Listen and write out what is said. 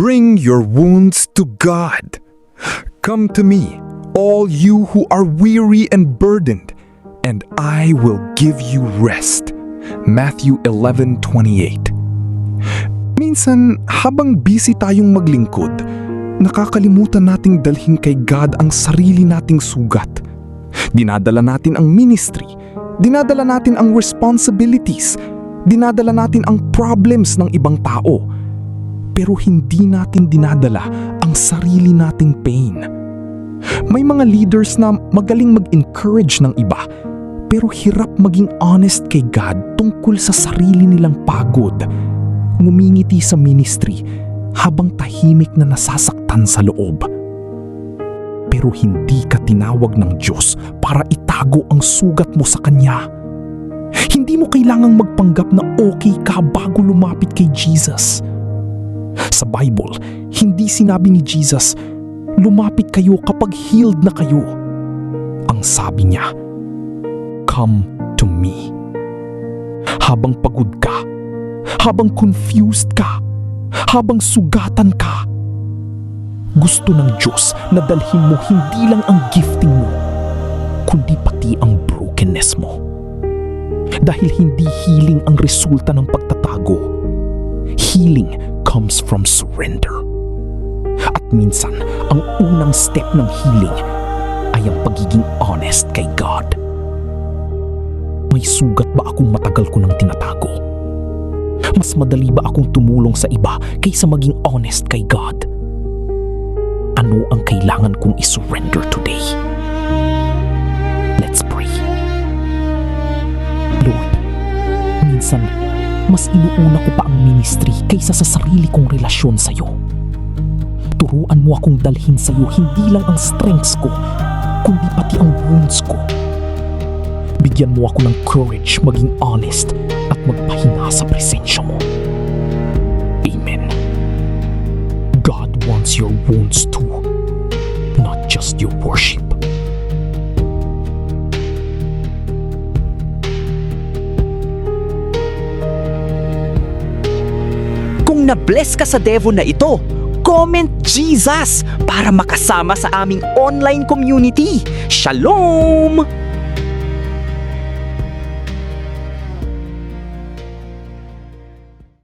Bring your wounds to God. Come to me, all you who are weary and burdened, and I will give you rest. Matthew 11:28. Minsan, habang busy tayong maglingkod, nakakalimutan nating dalhin kay God ang sarili nating sugat. Dinadala natin ang ministry, dinadala natin ang responsibilities, dinadala natin ang problems ng ibang tao. Pero hindi natin dinadala ang sarili nating pain. May mga leaders na magaling mag-encourage ng iba, pero hirap maging honest kay God tungkol sa sarili nilang pagod. Ngumingiti sa ministry habang tahimik na nasasaktan sa loob. Pero hindi ka tinawag ng Diyos para itago ang sugat mo sa Kanya. Hindi mo kailangang magpanggap na okay ka bago lumapit kay Jesus. Sa Bible, hindi sinabi ni Jesus, lumapit kayo kapag healed na kayo. Ang sabi niya, come to me. Habang pagod ka, habang confused ka, habang sugatan ka, gusto ng Diyos na dalhin mo hindi lang ang gifting mo, kundi pati ang brokenness mo. Dahil hindi healing ang resulta ng pagtatago. Healing comes from surrender. At minsan, ang unang step ng healing ay ang pagiging honest kay God. May sugat ba akong matagal ko nang tinatago? Mas madali ba akong tumulong sa iba kaysa maging honest kay God? Ano ang kailangan kong isurrender today? Let's pray. Lord, minsan, mas inuuna ko pa ang ministry kaysa sa sarili kong relasyon sa iyo. Turuan mo akong dalhin sa iyo hindi lang ang strengths ko, kundi pati ang wounds ko. Bigyan mo ako ng courage maging honest at magpahinga sa presensya mo. Amen. God wants your wounds too, not just your worship. Kung na-bless ka sa Devo na ito, comment Jesus para makasama sa aming online community. Shalom!